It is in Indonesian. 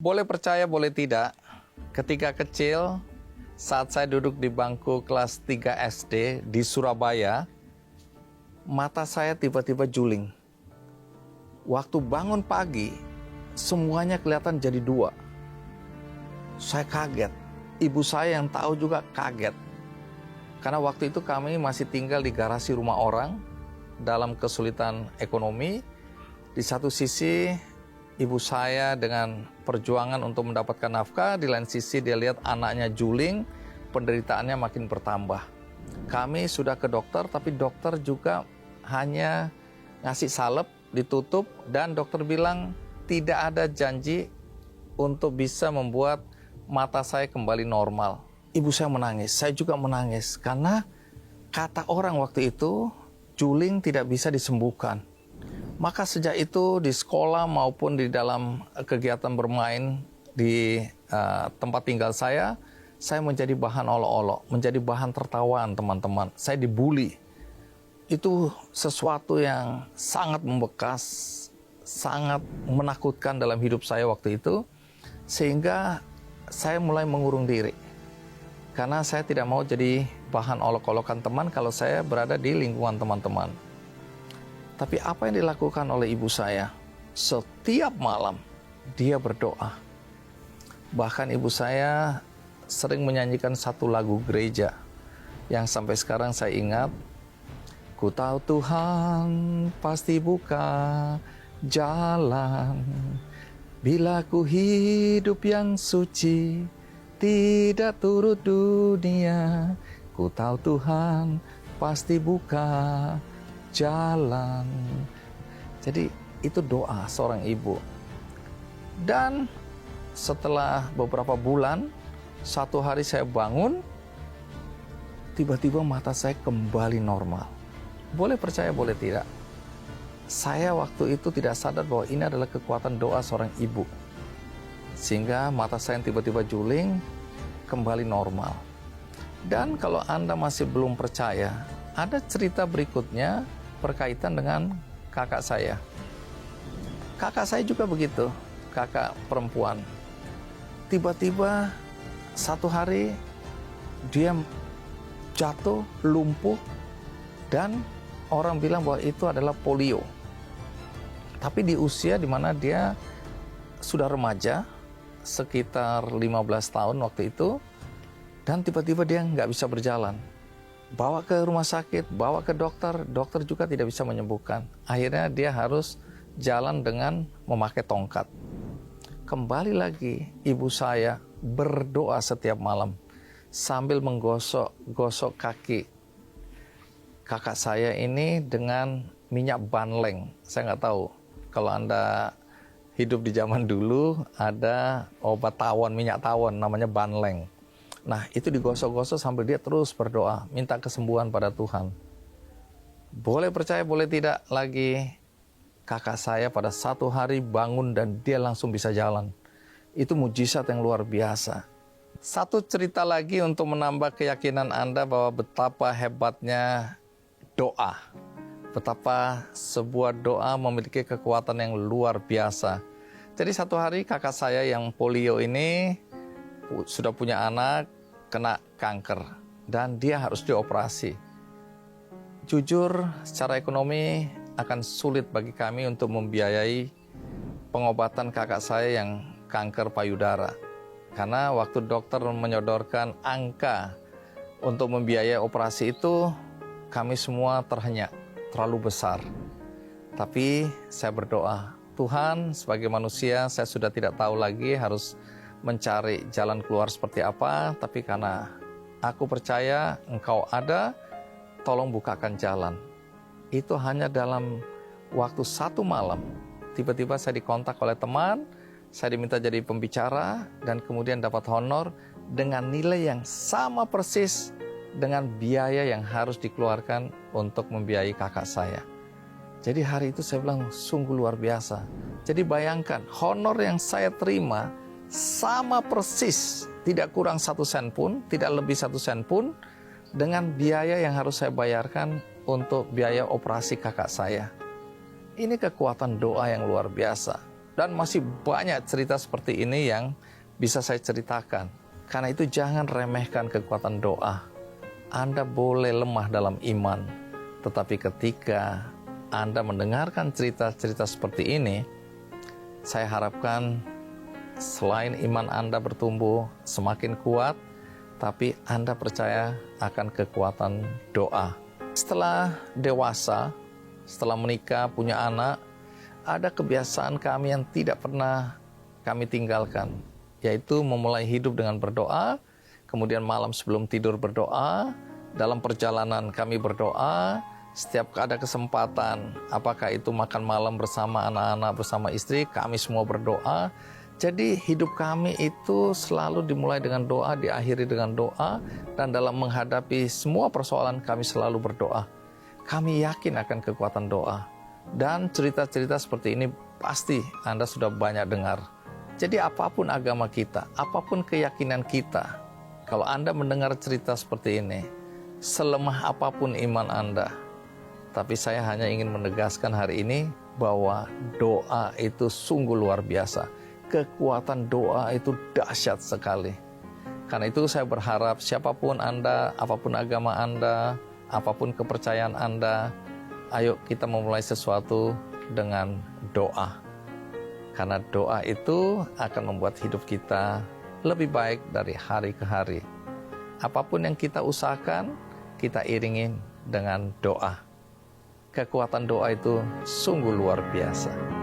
Boleh percaya, boleh tidak, ketika kecil, saat saya duduk di bangku kelas 3 SD di Surabaya, mata saya tiba-tiba juling. Waktu bangun pagi, semuanya kelihatan jadi dua. Saya kaget. Ibu saya yang tahu juga kaget. Karena waktu itu kami masih tinggal di garasi rumah orang dalam kesulitan ekonomi. Di satu sisi, ibu saya dengan perjuangan untuk mendapatkan nafkah, di lain sisi dia lihat anaknya juling, penderitaannya makin bertambah. Kami sudah ke dokter, tapi dokter juga hanya ngasih salep, ditutup, dan dokter bilang tidak ada janji untuk bisa membuat mata saya kembali normal. Ibu saya menangis, saya juga menangis, karena kata orang waktu itu, juling tidak bisa disembuhkan. Maka sejak itu di sekolah maupun di dalam kegiatan bermain di tempat tinggal saya menjadi bahan olok-olok, menjadi bahan tertawaan teman-teman. Saya dibully. Itu sesuatu yang sangat membekas, sangat menakutkan dalam hidup saya waktu itu, sehingga saya mulai mengurung diri. Karena saya tidak mau jadi bahan olok-olokan teman kalau saya berada di lingkungan teman-teman. Tapi apa yang dilakukan oleh ibu saya? Setiap malam dia berdoa. Bahkan ibu saya sering menyanyikan satu lagu gereja yang sampai sekarang saya ingat. Ku tahu Tuhan pasti buka jalan, bila ku hidup yang suci, tidak turut dunia. Ku tahu Tuhan pasti buka jalan. Jadi itu doa seorang ibu. Dan setelah beberapa bulan, satu hari saya bangun, tiba-tiba mata saya kembali normal. Boleh percaya, boleh tidak. Saya waktu itu tidak sadar bahwa ini adalah kekuatan doa seorang ibu. Sehingga mata saya yang tiba-tiba juling kembali normal. Dan kalau Anda masih belum percaya, ada cerita berikutnya berkaitan dengan kakak saya. Kakak saya juga begitu, kakak perempuan. Tiba-tiba satu hari dia jatuh, lumpuh, dan orang bilang bahwa itu adalah polio. Tapi di usia di mana dia sudah remaja, sekitar 15 tahun waktu itu, dan tiba-tiba dia nggak bisa berjalan. Bawa ke rumah sakit, bawa ke dokter, dokter juga tidak bisa menyembuhkan. Akhirnya dia harus jalan dengan memakai tongkat. Kembali lagi, ibu saya berdoa setiap malam sambil menggosok kaki kakak saya ini dengan minyak banleng. Saya nggak tahu, kalau Anda hidup di zaman dulu, ada obat tawon, minyak tawon, namanya banleng. Nah, itu digosok-gosok sambil dia terus berdoa, minta kesembuhan pada Tuhan. Boleh percaya, boleh tidak, lagi kakak saya pada satu hari bangun dan dia langsung bisa jalan. Itu mujizat yang luar biasa. Satu cerita lagi untuk menambah keyakinan Anda bahwa betapa hebatnya doa. Betapa sebuah doa memiliki kekuatan yang luar biasa. Jadi satu hari kakak saya yang polio ini sudah punya anak, kena kanker, dan dia harus dioperasi. Jujur, secara ekonomi akan sulit bagi kami untuk membiayai pengobatan kakak saya yang kanker payudara. Karena waktu dokter menyodorkan angka untuk membiayai operasi itu, kami semua terhenyak, terlalu besar. Tapi saya berdoa, Tuhan, sebagai manusia saya sudah tidak tahu lagi harus mencari jalan keluar seperti apa, tapi karena aku percaya Engkau ada, tolong bukakan jalan. Itu hanya dalam waktu satu malam, tiba-tiba saya dikontak oleh teman, saya diminta jadi pembicara, dan kemudian dapat honor dengan nilai yang sama persis dengan biaya yang harus dikeluarkan untuk membiayai kakak saya. Jadi hari itu saya bilang sungguh luar biasa. Jadi bayangkan, honor yang saya terima sama persis, tidak kurang 1 sen pun, tidak lebih 1 sen pun, dengan biaya yang harus saya bayarkan untuk biaya operasi kakak saya. Ini kekuatan doa yang luar biasa. Dan masih banyak cerita seperti ini yang bisa saya ceritakan. Karena itu jangan remehkan kekuatan doa. Anda boleh lemah dalam iman, tetapi ketika Anda mendengarkan cerita-cerita seperti ini, saya harapkan selain iman Anda bertumbuh semakin kuat, tapi Anda percaya akan kekuatan doa. Setelah dewasa, setelah menikah, punya anak, ada kebiasaan kami yang tidak pernah kami tinggalkan, yaitu memulai hidup dengan berdoa, kemudian malam sebelum tidur berdoa, dalam perjalanan kami berdoa, setiap ada kesempatan, apakah itu makan malam bersama anak-anak, bersama istri, kami semua berdoa. Jadi hidup kami itu selalu dimulai dengan doa, diakhiri dengan doa, dan dalam menghadapi semua persoalan kami selalu berdoa. Kami yakin akan kekuatan doa. Dan cerita-cerita seperti ini pasti Anda sudah banyak dengar. Jadi apapun agama kita, apapun keyakinan kita, kalau Anda mendengar cerita seperti ini, selemah apapun iman Anda, tapi saya hanya ingin menegaskan hari ini bahwa doa itu sungguh luar biasa. Kekuatan doa itu dahsyat sekali. Karena itu saya berharap siapapun Anda, apapun agama Anda, apapun kepercayaan Anda, ayo kita memulai sesuatu dengan doa. Karena doa itu akan membuat hidup kita lebih baik dari hari ke hari. Apapun yang kita usahakan, kita iringin dengan doa. Kekuatan doa itu sungguh luar biasa.